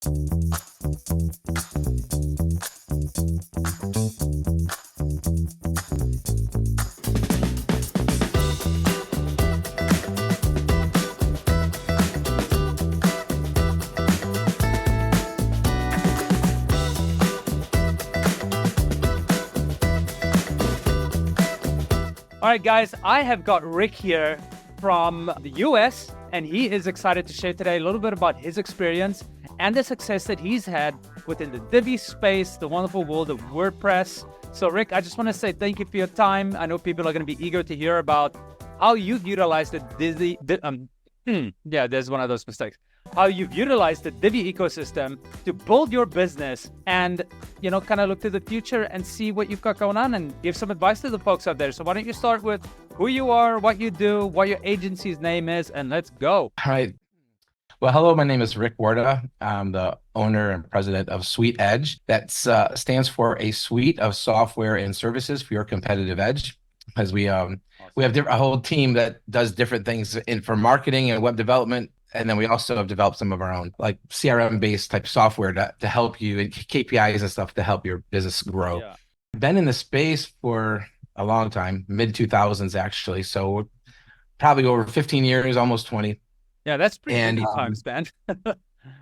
All right, guys, I have got Rick here from the US, and he is excited to share today a little bit about his experience and the success that he's had within the Divi space, the wonderful world of WordPress. So, Rick, I just want to say thank you for your time. I know people are going to be eager to hear about how you've utilized the Divi, yeah, there's one of those mistakes. How you've utilized the Divi ecosystem to build your business and, you know, kind of look to the future and see what you've got going on and give some advice to the folks out there. So why don't you start with who you are, what you do, what your agency's name is, and let's go. All right. Well, hello, my name is Rick Warda. I'm the owner and president of Suite Edge. That stands for a suite of software and services for your competitive edge. Because we have a whole team that does different things for marketing and web development. And then we also have developed some of our own, like CRM-based type software to help you, and KPIs and stuff to help your business grow. Yeah. Been in the space for a long time, mid-2000s actually. So probably over 15 years, almost 20. Yeah, that's pretty good time span.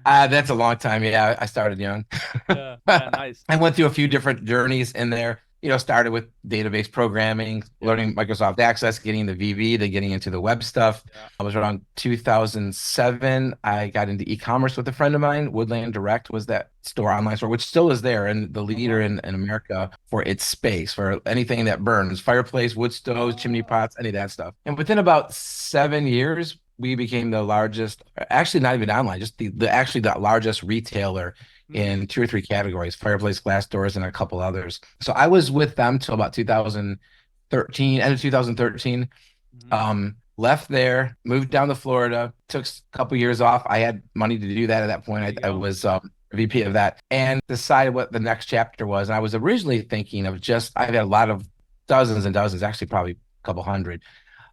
That's a long time. Yeah, I started young. Yeah, nice. I went through a few different journeys in there. You know, started with database programming, learning Microsoft Access, getting the VB, to getting into the web stuff. Yeah. I was around 2007. I got into e-commerce with a friend of mine. Woodland Direct was that online store, which still is there and the leader in America for its space, for anything that burns, fireplace, wood stoves, chimney pots, any of that stuff. And within about 7 years, we became the largest, actually not even online, just the largest retailer in 2 or 3 categories: fireplace, glass doors, and a couple others. So I was with them till about 2013, end of 2013. Left there, moved down to Florida, took a couple years off. I had money to do that at that point. I was VP of that, and decided what the next chapter was. And I was originally thinking of I had a lot of dozens and dozens, actually probably a couple hundred,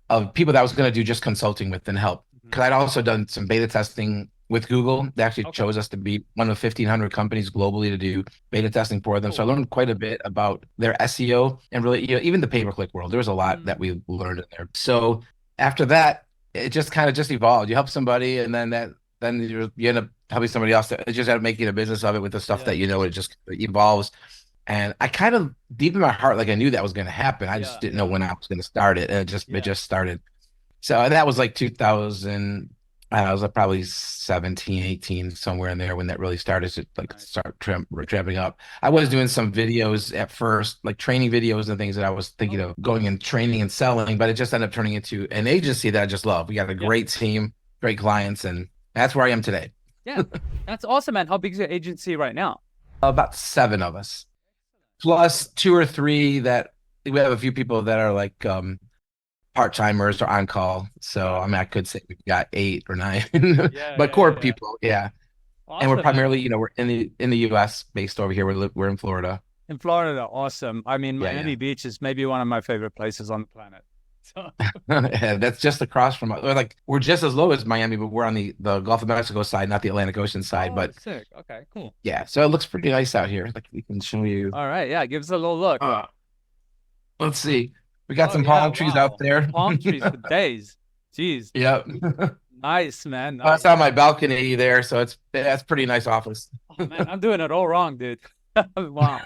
of people that I was going to do just consulting with and help. Because I'd also done some beta testing with Google. They actually chose us to be one of 1,500 companies globally to do beta testing for them. So I learned quite a bit about their SEO and really, you know, even the pay-per-click world. There was a lot that we learned in there. So after that, it just kind of evolved. You help somebody, and then you end up helping somebody else. It just ended up making a business of it with the stuff that, you know, it just evolves. And I kind of, deep in my heart, like I knew that was going to happen. I just didn't know when I was going to start it. And it just started. So that was like 2000. I was probably 17, 18, somewhere in there when that really started to start ramping up. I was doing some videos at first, like training videos and things that I was thinking of going and training and selling, but it just ended up turning into an agency that I just love. We got a great team, great clients, and that's where I am today. Yeah, that's awesome, man. How big is your agency right now? About 7 of us, plus 2 or 3 that we have a few people that are like part-timers or on call. So I mean, I could say we've got 8 or 9, but core people, Awesome, and we're primarily, you know, we're in the US, based over here. We're in Florida. In Florida, awesome. I mean, Miami Beach is maybe one of my favorite places on the planet. So. That's just across from, we're just as low as Miami, but we're on the Gulf of Mexico side, not the Atlantic Ocean side. But sick. Okay, cool. Yeah, so it looks pretty nice out here. Like, we can show you. All right, yeah, give us a little look. Let's see. We got some palm trees out there. Palm trees for days. Jeez. Yep. Nice, man. Nice. That's on my balcony there, so that's pretty nice office. Oh, man, I'm doing it all wrong, dude. Wow.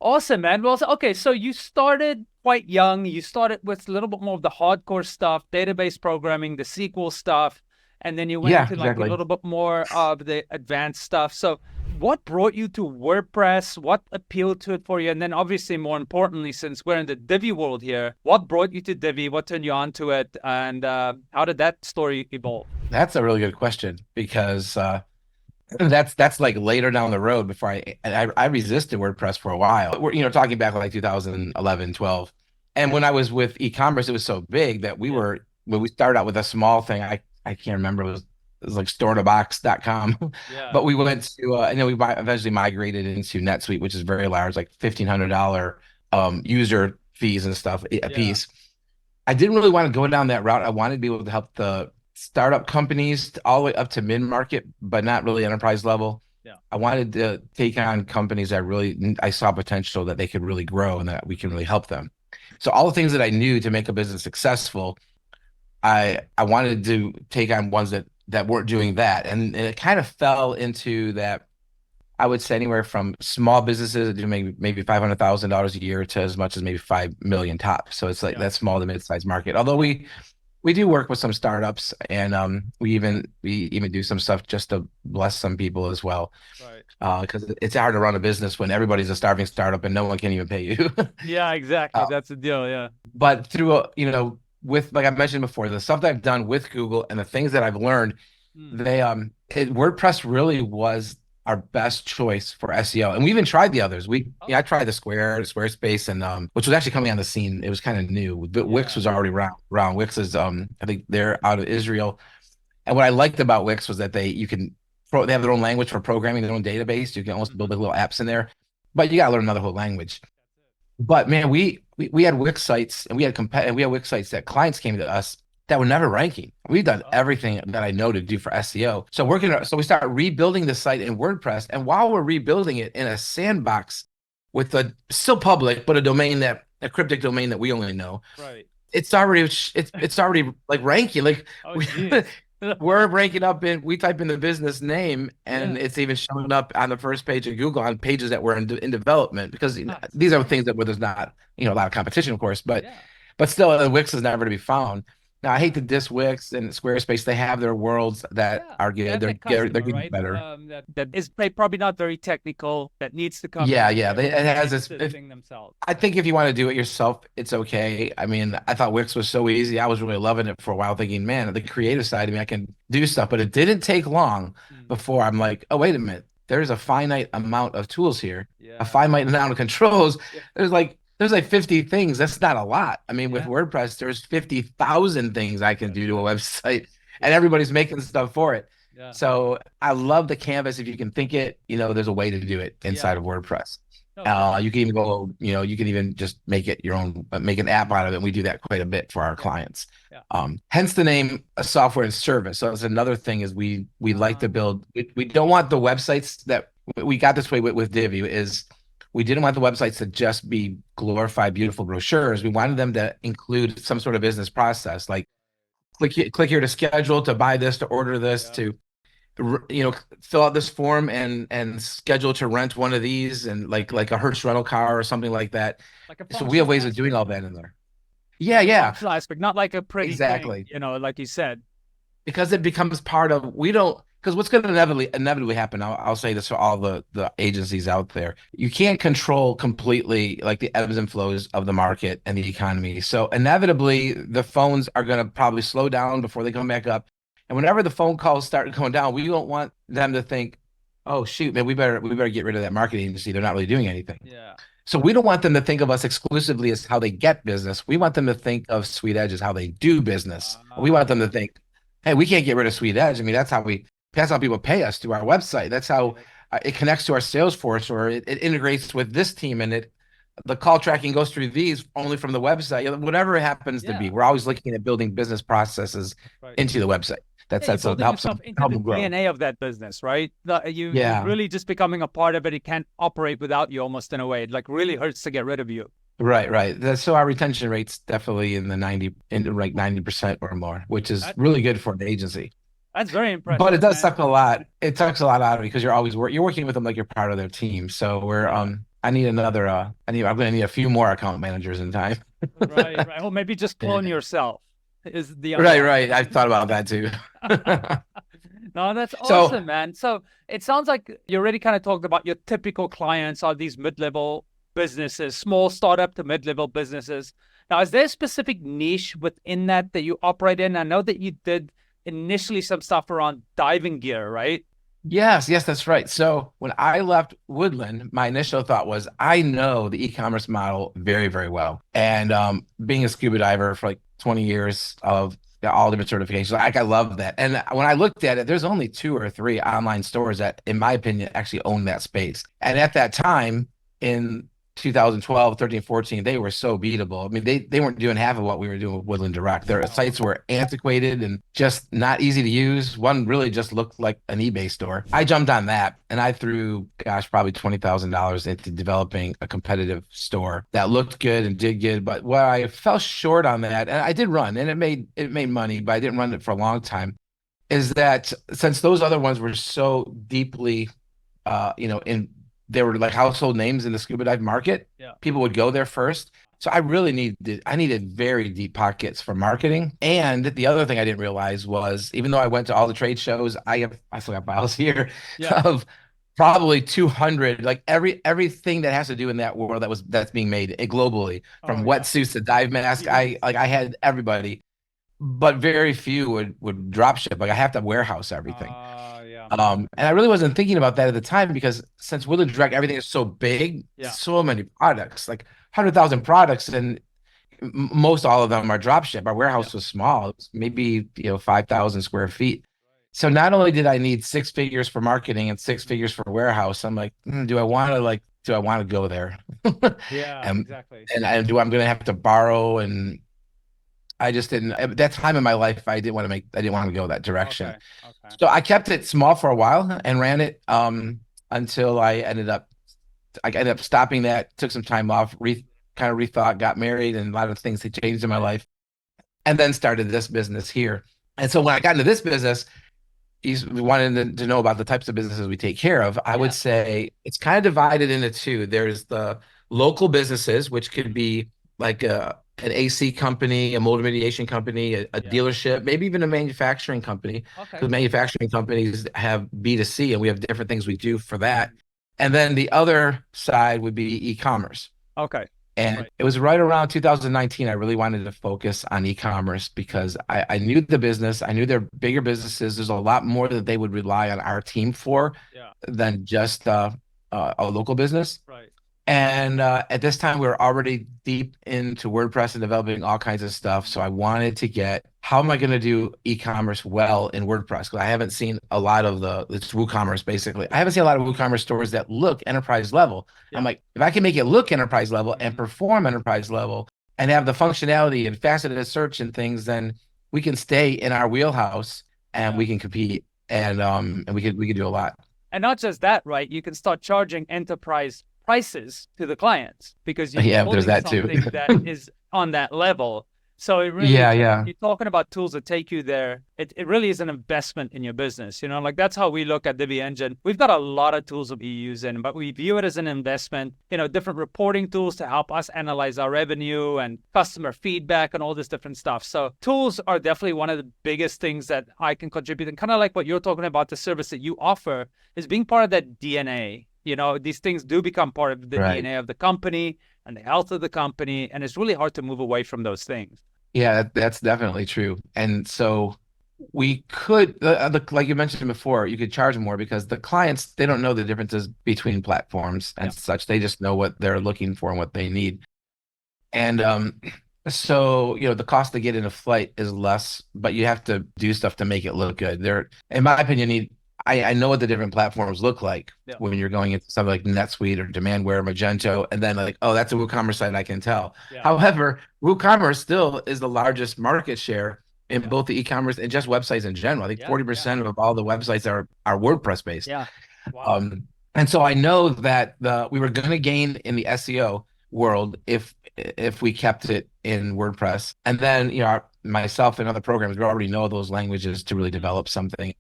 Awesome, man. Well, okay, so you started quite young. You started with a little bit more of the hardcore stuff, database programming, the SQL stuff, and then you went into like a little bit more of the advanced stuff. So what brought you to WordPress? What appealed to it for you? And then obviously, more importantly, since we're in the Divi world here, what brought you to Divi? What turned you on to it? And how did that story evolve? That's a really good question, because that's like later down the road. Before I resisted WordPress for a while. We're, you know, talking back like 2011, 12. And when I was with e-commerce, it was so big that when we started out with a small thing, I can't remember, it was like storeinbox.com. But we went to, and then we eventually migrated into NetSuite, which is very large, like $1,500 user fees and stuff a piece. I didn't really want to go down that route. I wanted to be able to help the startup companies all the way up to mid-market, but not really enterprise level. Yeah. I wanted to take on companies that really I saw potential that they could really grow and that we can really help them. So all the things that I knew to make a business successful, I wanted to take on ones that weren't doing that. And it kind of fell into that. I would say anywhere from small businesses that do maybe $500,000 a year to as much as maybe 5 million top. So it's like that small to mid-sized market. Although we do work with some startups, and we even do some stuff just to bless some people as well. Right. Because it's hard to run a business when everybody's a starving startup and no one can even pay you. Yeah, exactly. That's the deal. Yeah. But through with, like I mentioned before, the stuff that I've done with Google and the things that I've learned, WordPress really was our best choice for SEO. And we even tried the others. I tried the Squarespace, and which was actually coming on the scene. It was kind of new, but Wix was already around. Wix is I think they're out of Israel. And what I liked about Wix was that they have their own language for programming, their own database. You can almost build like little apps in there, but you got to learn another whole language. But man, we had Wix sites, and we had Wix sites that clients came to us that were never ranking. We've done everything that I know to do for SEO. So we start rebuilding the site in WordPress, and while we're rebuilding it in a sandbox with a still public, but a cryptic domain that we only know. Right. It's already like ranking. Like we're ranking up we type in the business name, and it's even showing up on the first page of Google on pages that were in development, because these are things where there's not a lot of competition, of course, but still, Wix is never to be found. Now, I hate to diss Wix and Squarespace. They have their worlds that are good. They're getting better. That is probably not very technical. That needs to come. Yeah. It has this thing themselves. I think if you want to do it yourself, it's okay. I mean, I thought Wix was so easy. I was really loving it for a while, thinking, man, the creative side of me, I can do stuff. But it didn't take long before I'm like, oh, wait a minute. There's a finite amount of tools here, a finite amount of controls. There's like 50 things. That's not a lot. I mean, with WordPress, there's 50,000 things I can do to a website, and everybody's making stuff for it. Yeah. So I love the canvas. If you can think it, there's a way to do it inside of WordPress. You can even go, you can even just make it your own, make an app out of it. And we do that quite a bit for our clients. Yeah. Hence the name software and service. So that's another thing is we like to build. We don't want the websites that we got this way with Divi is. We didn't want the websites to just be glorified, beautiful brochures. We wanted them to include some sort of business process, like click here to schedule, to buy this, to order this, to fill out this form and schedule to rent one of these, and like a Hertz rental car or something like that. So we have ways of doing all that in there. Yeah. Aspect, not like a pretty exactly thing, like you said, because it becomes part of because what's going to inevitably happen, I'll say this for all the agencies out there, you can't control completely like the ebbs and flows of the market and the economy. So inevitably, the phones are going to probably slow down before they come back up. And whenever the phone calls start going down, we don't want them to think, oh, shoot, man, we better get rid of that marketing agency. They're not really doing anything. Yeah. So we don't want them to think of us exclusively as how they get business. We want them to think of Sweet Edge as how they do business. We want them to think, hey, we can't get rid of Sweet Edge. I mean, that's how people pay us, through our website. That's how it connects to our Salesforce, or it integrates with this team, and the call tracking goes through these only from the website. Whatever it happens to be, we're always looking at building business processes into the website. That's what helps them grow. DNA of that business, right? You're really just becoming a part of it. It can't operate without you, almost, in a way. It like really hurts to get rid of you. Right. So our retention rate's definitely in the 90% or more, which is really good for an agency. That's very impressive. But it does suck a lot. It sucks a lot out of it because you're always you're working with them like you're part of their team. So we're I need another I'm gonna need a few more account managers in time. Right. Well, maybe just clone yourself is the right. I've thought about that too. No, that's awesome, man. So it sounds like you already kind of talked about your typical clients are these mid-level businesses, small startup to mid-level businesses. Now, is there a specific niche within that you operate in? I know that you did initially some stuff around diving gear, right? Yes, that's right. So when I left Woodland, my initial thought was, I know the e-commerce model very, very well. And being a scuba diver for like 20 years of all different certifications, I love that. And when I looked at it, there's only 2 or 3 online stores that, in my opinion, actually own that space. And at that time, in 2012, 13, 14, they were so beatable. I mean, they weren't doing half of what we were doing with Woodland Direct. Their sites were antiquated and just not easy to use. One really just looked like an eBay store. I jumped on that and I threw, gosh, probably $20,000 into developing a competitive store that looked good and did good. But what I fell short on that, and I did run and it made money, but I didn't run it for a long time, is that since those other ones were so deeply, they were like household names in the scuba dive market. Yeah. People would go there first. So I needed very deep pockets for marketing. And the other thing I didn't realize was, even though I went to all the trade shows, I still got files here of probably 200, like everything that has to do in that world that's being made globally, from wetsuits to dive mask. I had everybody, but very few would drop ship. Like I have to warehouse everything. And I really wasn't thinking about that at the time, because since Woodland Direct, everything is so big, so many products, like 100,000 products, and most all of them are drop ship. Our warehouse was small, it was maybe 5,000 square feet. So not only did I need 6 figures for marketing and 6 figures for warehouse, I'm like, do I want to go there? Exactly. And I'm going to have to borrow, and I just didn't, at that time in my life, I didn't want to go that direction. Okay. So I kept it small for a while and ran it until I ended up stopping that, took some time off, kind of rethought, got married, and a lot of things had changed in my life, and then started this business here. And so when I got into this business, he's wanted to know about the types of businesses we take care of. I would say it's kind of divided into two. There's the local businesses, which could be like an AC company, a mold remediation company, a dealership, maybe even a manufacturing company. Because manufacturing companies have B2C, and we have different things we do for that. And then the other side would be e-commerce. And it was right around 2019, I really wanted to focus on e-commerce, because I knew the business. I knew they're bigger businesses. There's a lot more that they would rely on our team for than just a local business. And at this time, we were already deep into WordPress and developing all kinds of stuff. So I wanted to get, how am I going to do e-commerce well in WordPress? Because I haven't seen a lot of it's WooCommerce, basically. I haven't seen a lot of WooCommerce stores that look enterprise level. I'm like, if I can make it look enterprise level and perform enterprise level and have the functionality and faceted search and things, then we can stay in our wheelhouse and we can compete, and we could do a lot. And not just that, right? You can start charging enterprise prices to the clients, because you're there's that too. that is on that level. So it really, you're talking about tools that take you there. It really is an investment in your business. Like that's how we look at Divi Engine. We've got a lot of tools that we use but we view it as an investment. Different reporting tools to help us analyze our revenue and customer feedback and all this different stuff. So tools are definitely one of the biggest things that I can contribute. And kind of like what you're talking about, the service that you offer is being part of that DNA. These things do become part of the DNA of the company and the health of the company. And it's really hard to move away from those things. Yeah, that's definitely true. And so we could, like you mentioned before, you could charge more, because the clients, they don't know the differences between platforms and such. They just know what they're looking for and what they need. And so, the cost to get in a flight is less, but you have to do stuff to make it look good. In my opinion, I know what the different platforms look like when you're going into something like NetSuite or Demandware, Magento, and then like, oh, that's a WooCommerce site, I can tell. However, WooCommerce still is the largest market share in both the e-commerce and just websites in general. I think 40% of all the websites are WordPress based. Wow. And so I know that we were going to gain in the SEO world if we kept it in WordPress. And then, myself and other programs, we already know those languages to really develop something.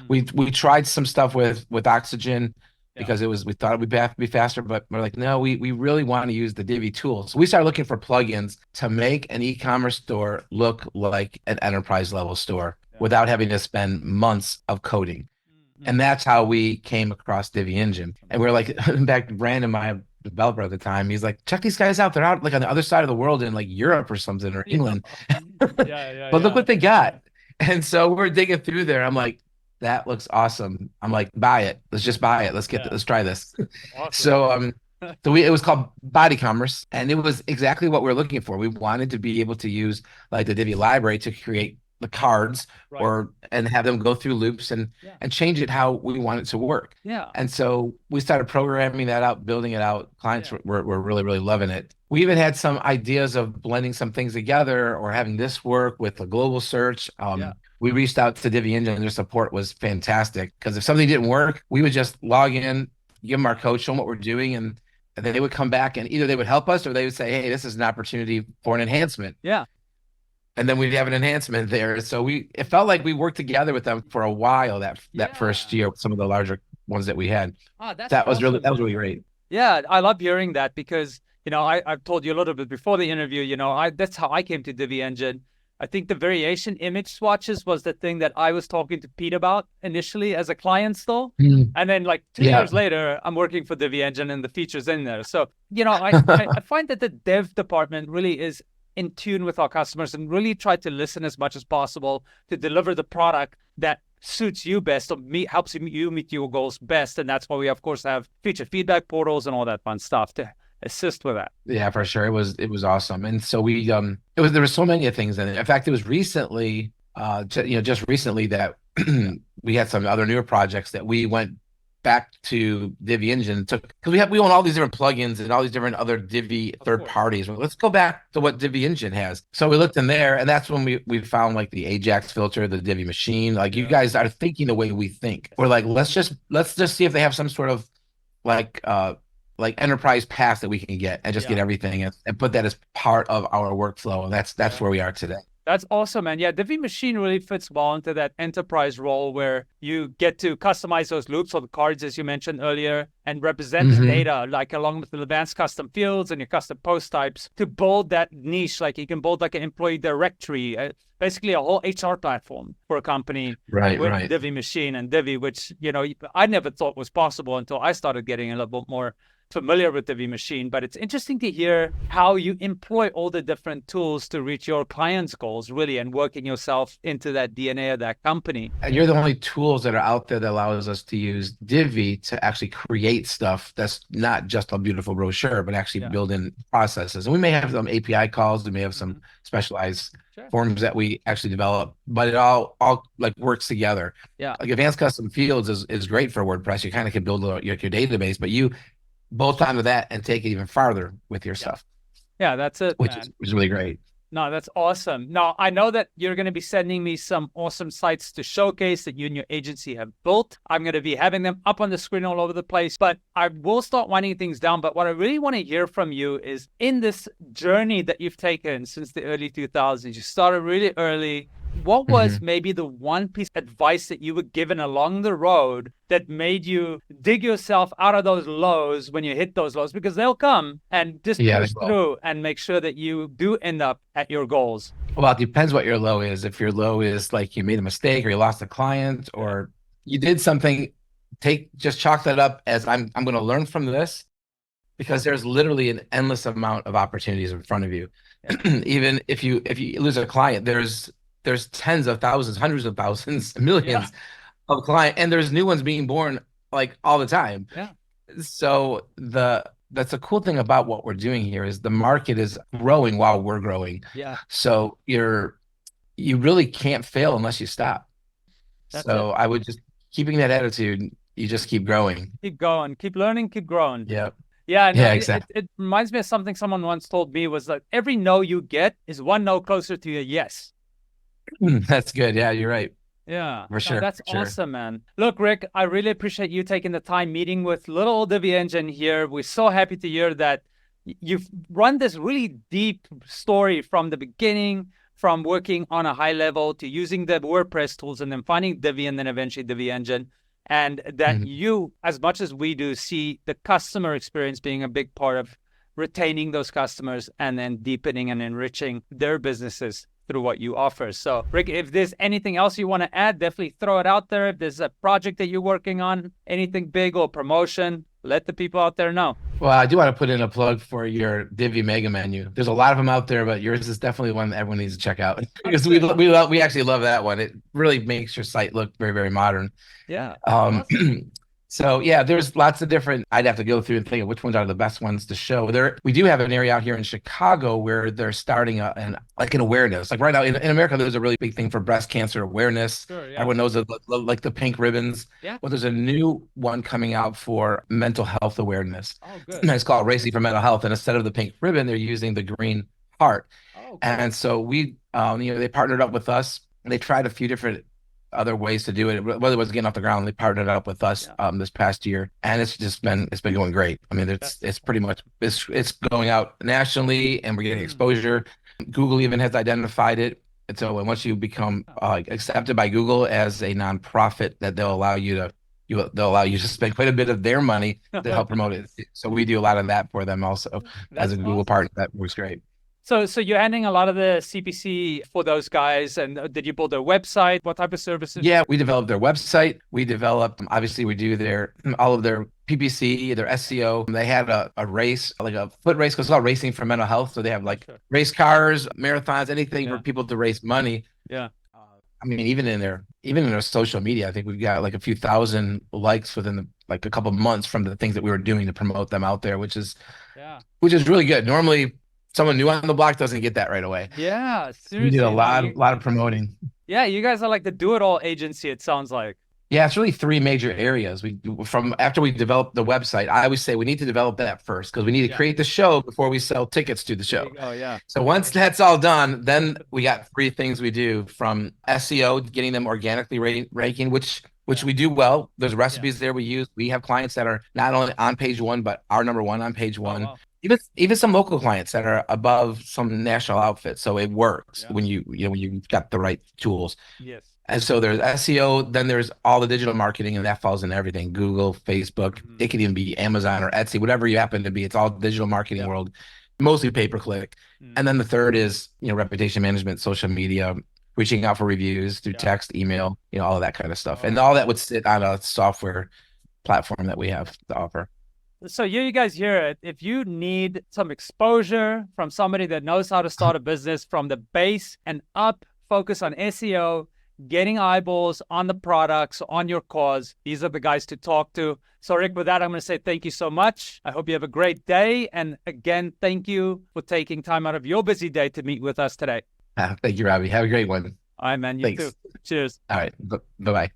We tried some stuff with Oxygen, because we thought it would be faster, but we're like, no, we really want to use the Divi tool. So we started looking for plugins to make an e-commerce store look like an enterprise level store without having to spend months of coding. And that's how we came across Divi Engine. And we're like, back to Brandon, my developer at the time, he's like, check these guys out. They're out like on the other side of the world in like Europe or something, or England. But look what they got. And so we're digging through there. I'm like, that looks awesome. I'm like, buy it. Let's just buy it. Let's try this. Awesome. So it was called BodyCommerce, and it was exactly what we were looking for. We wanted to be able to use like the Divi library to create the cards Right. and have them go through loops Yeah. and change it how we want it to work. Yeah. And so we started programming that out, building it out. Clients Yeah. were really, really loving it. We even had some ideas of blending some things together or having this work with a global search. Yeah. We reached out to Divi Engine and their support was fantastic because if something didn't work, we would just log in, give them our code, show them what we're doing, and then they would come back and either they would help us or they would say, hey, this is an opportunity for an enhancement. Yeah. And then we'd have an enhancement there. So it felt like we worked together with them for a while that first year with some of the larger ones that we had. That's That was awesome, that was man. really great. Yeah, I love hearing that because, I've told you a little bit before the interview, that's how I came to Divi Engine. I think the variation image swatches was the thing that I was talking to Pete about initially as a client still. And then like 2 years later, I'm working for Divi Engine and the features in there. So, I find that the dev department really is in tune with our customers and really try to listen as much as possible to deliver the product that suits you best or helps you meet your goals best. And that's why we, of course, have feature feedback portals and all that fun stuff to assist with that. Yeah, for sure. It was awesome. And so there were so many things in it. In fact, it was recently, just recently that we had some other newer projects that we went back to Divi Engine because we own all these different plugins and all these different other Divi third parties. Well, let's go back to what Divi Engine has. So we looked in there, and that's when we found like the Ajax filter, the Divi machine. Like you guys are thinking the way we think. We're like, let's just see if they have some sort of like enterprise pass that we can get and just get everything and put that as part of our workflow. And that's where we are today. That's awesome, man. Yeah, Divi Machine really fits well into that enterprise role where you get to customize those loops or the cards, as you mentioned earlier, and represent the data, like along with the advanced custom fields and your custom post types to build that niche. Like you can build like an employee directory, basically a whole HR platform for a company with Divi Machine and Divi, which, I never thought was possible until I started getting a little bit more familiar with Divi Machine. But it's interesting to hear how you employ all the different tools to reach your clients' goals, really, and working yourself into that DNA of that company. And you're the only tools that are out there that allows us to use Divi to actually create stuff that's not just a beautiful brochure, but actually build in processes. And we may have some API calls, we may have some specialized forms that we actually develop, but it all like works together. Yeah. Like advanced custom fields is great for WordPress. You kind of can build your database, but you bolt onto that and take it even farther with your stuff. Yeah, that's it, which is really great. No, that's awesome. Now, I know that you're going to be sending me some awesome sites to showcase that you and your agency have built. I'm going to be having them up on the screen all over the place, but I will start winding things down. But what I really want to hear from you is in this journey that you've taken since the early 2000s, you started really early. What was maybe the one piece of advice that you were given along the road that made you dig yourself out of those lows when you hit those lows? Because they'll come and just push through and make sure that you do end up at your goals. Well, it depends what your low is. If your low is like you made a mistake or you lost a client or you did something, just chalk that up as I'm going to learn from this, because there's literally an endless amount of opportunities in front of you. Even if you lose a client, there's tens of thousands, hundreds of thousands, millions of clients, and there's new ones being born like all the time. Yeah. So that's a cool thing about what we're doing here is the market is growing while we're growing. Yeah. So you really can't fail unless you stop. I would just keeping that attitude, you just keep growing. Keep going, keep learning, keep growing. Yeah. Yeah, no, exactly. It reminds me of something someone once told me was that every no you get is one no closer to a yes. That's good. Yeah, you're right. Yeah, for sure. That's awesome, man. Look, Rick, I really appreciate you taking the time meeting with little old Divi Engine here. We're so happy to hear that you've run this really deep story from the beginning, from working on a high level to using the WordPress tools and then finding Divi and then eventually Divi Engine. And that you, as much as we do, see the customer experience being a big part of retaining those customers and then deepening and enriching their businesses through what you offer. So, Rick, if there's anything else you want to add, definitely throw it out there. If there's a project that you're working on, anything big or promotion, let the people out there know. Well, I do want to put in a plug for your Divi Mega Menu. There's a lot of them out there, but yours is definitely one that everyone needs to check out because we actually love that one. It really makes your site look very, very modern. Yeah. Awesome. So yeah, there's lots of different. I'd have to go through and think of which ones are the best ones to show. We do have an area out here in Chicago where they're starting an awareness. Like right now in America, there's a really big thing for breast cancer awareness. Sure, yeah. Everyone knows like the pink ribbons. Yeah. Well, there's a new one coming out for mental health awareness. Oh, good. And it's called Racing for Mental Health. And instead of the pink ribbon, they're using the green heart. Oh, cool. And so they partnered up with us. They tried a few different other ways to do it. Whether it was getting off the ground, they partnered up with us this past year, and it's been going great. I mean, it's pretty much it's going out nationally, and we're getting exposure. Google even has identified it, and so once you become accepted by Google as a nonprofit, that they'll allow you to spend quite a bit of their money to help promote it. So we do a lot of that for them also as a Google partner. That works great. So you're handling a lot of the CPC for those guys, and did you build their website? What type of services? Yeah, we developed their website. We developed, obviously, we do all of their PPC, their SEO. They had a race, like a foot race, because it's all racing for mental health. So they have like race cars, marathons, anything for people to raise money. Yeah. I mean, even in their social media, I think we've got like a few thousand likes within like a couple of months from the things that we were doing to promote them out there, which is really good. Normally, someone new on the block doesn't get that right away. Yeah, seriously. We did a lot of promoting. Yeah, you guys are like the do-it-all agency, it sounds like. Yeah, it's really three major areas. After we develop the website, I always say we need to develop that first because we need to create the show before we sell tickets to the show. Oh, yeah. So once that's all done, then we got three things we do, from SEO, getting them organically ranking, which we do well. There's recipes there we use. We have clients that are not only on page one, but are number one on page one. Wow. Even some local clients that are above some national outfits. So it works when you've got the right tools. Yes. And so there's SEO, then there's all the digital marketing, and that falls in everything: Google, Facebook. It could even be Amazon or Etsy, whatever you happen to be. It's all digital marketing world, mostly pay-per-click. And then the third is reputation management, social media, reaching out for reviews through text, email, all of that kind of stuff. And all that would sit on a software platform that we have to offer. So you guys hear it. If you need some exposure from somebody that knows how to start a business from the base and up, focus on SEO, getting eyeballs on the products, on your cause, these are the guys to talk to. So Rick, with that, I'm going to say thank you so much. I hope you have a great day. And again, thank you for taking time out of your busy day to meet with us today. Thank you, Robbie. Have a great one. All right, man. You too. Cheers. All right. Bye-bye.